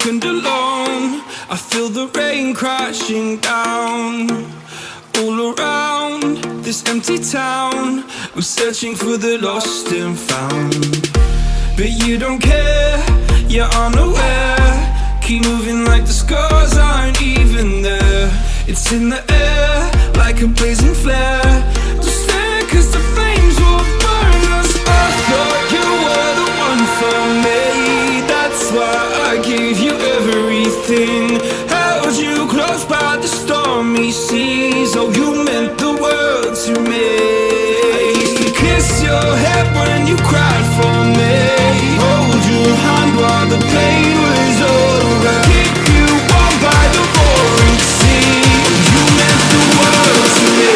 and alone. I feel the rain crashing down all around this empty town. I'm searching for the lost and found, but you don't care, you're unaware. Keep moving like the scars aren't even there. It's in the air like a blazing flare. Don't stare cause the flames will burn us. I thought you were the one for me. That's why I gave you everything. Held you close by the stormy seas. Oh, you meant the world to me. I used to kiss your head when you cried for me. Hold your hand while the pain was over. Keep you warm by the roaring sea. You meant the world to me.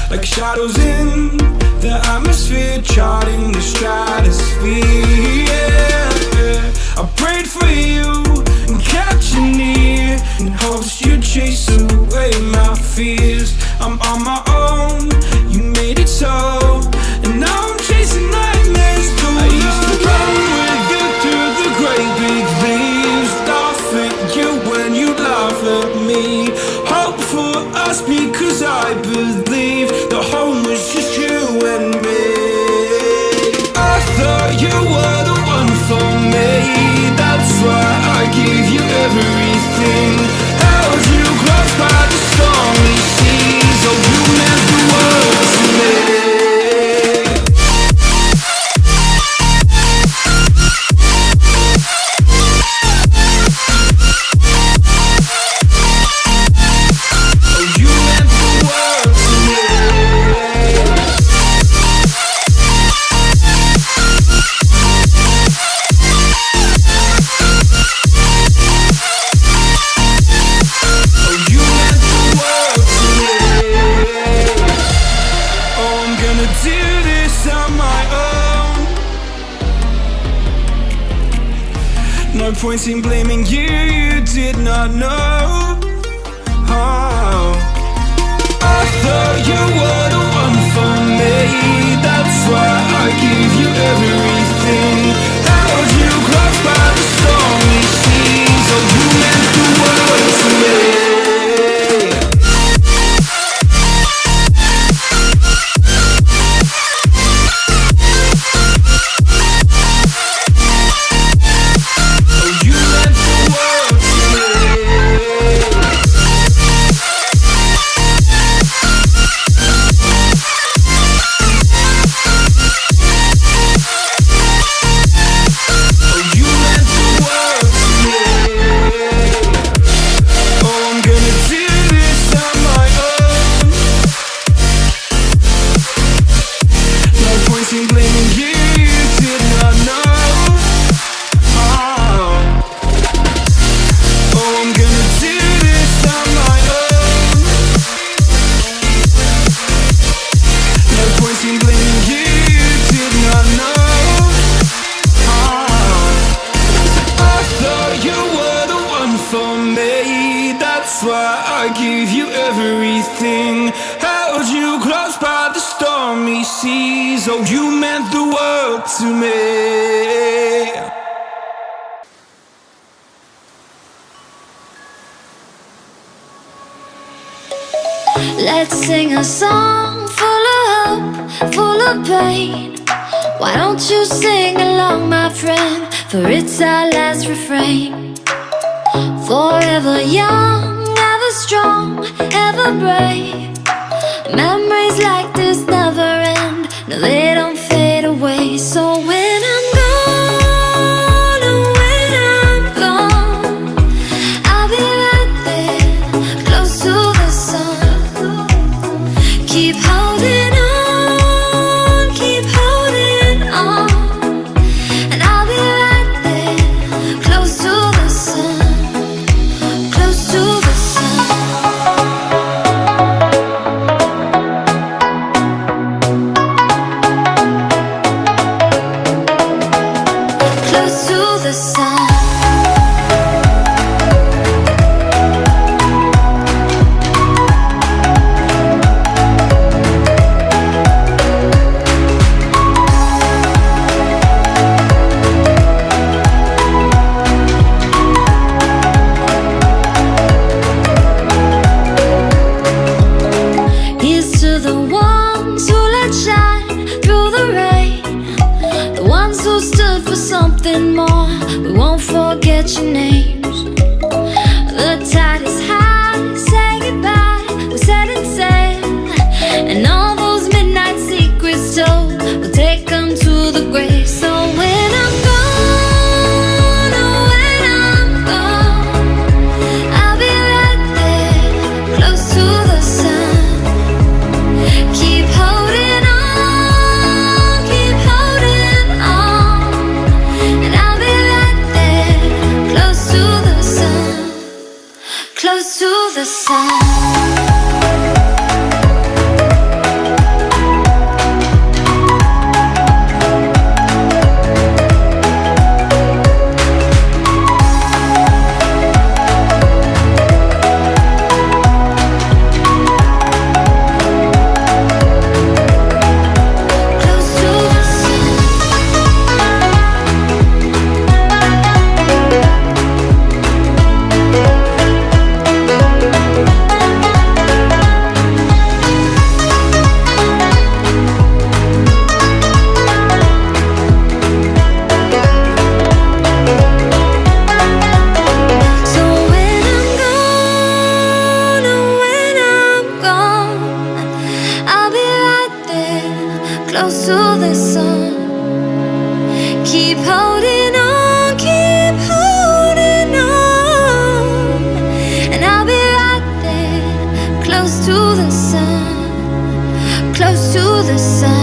Like shadows in the atmosphere, charting the stratosphere. Yeah. I prayed for you and kept you near in hopes you'd chase away my fears. I'm on my own, you made it so, and now I'm chasing nightmares too. I used to run with you through the great big leaves, laugh at you when you laugh at me. Hope for us because I believe the home was just you and me. I thought you were the one for me. That's why I gave you everything. Held you close by the stormy seas. Oh, you meant the world to me. No point in blaming you, you did not know. Oh. I thought you were the one for me. That's why I gave you everything. Held you close by the stormy seas. Oh, you meant the world to me. Oh, you meant the world to me. Let's sing a song full of hope, full of pain. Why don't you sing along, my friend? For it's our last refrain. Forever young, ever strong, ever brave. Memories like this never end. No, they don't fade away. So when I'm gone, oh, when I'm gone, I'll be right there, close to the sun. Keep holding on, keep holding forget your names. The tide is high, say goodbye, we're setting sail. And all those midnight secrets told, we'll take them to the grave. So when I'm gone, oh when I'm gone, I'll be right there, close to the sun. Keep holding on, keep holding on. And I'll be right there, close to the sun, close to the sun. Close to the sun. Keep holding on, keep holding on. And I'll be right there, close to the sun, close to the sun.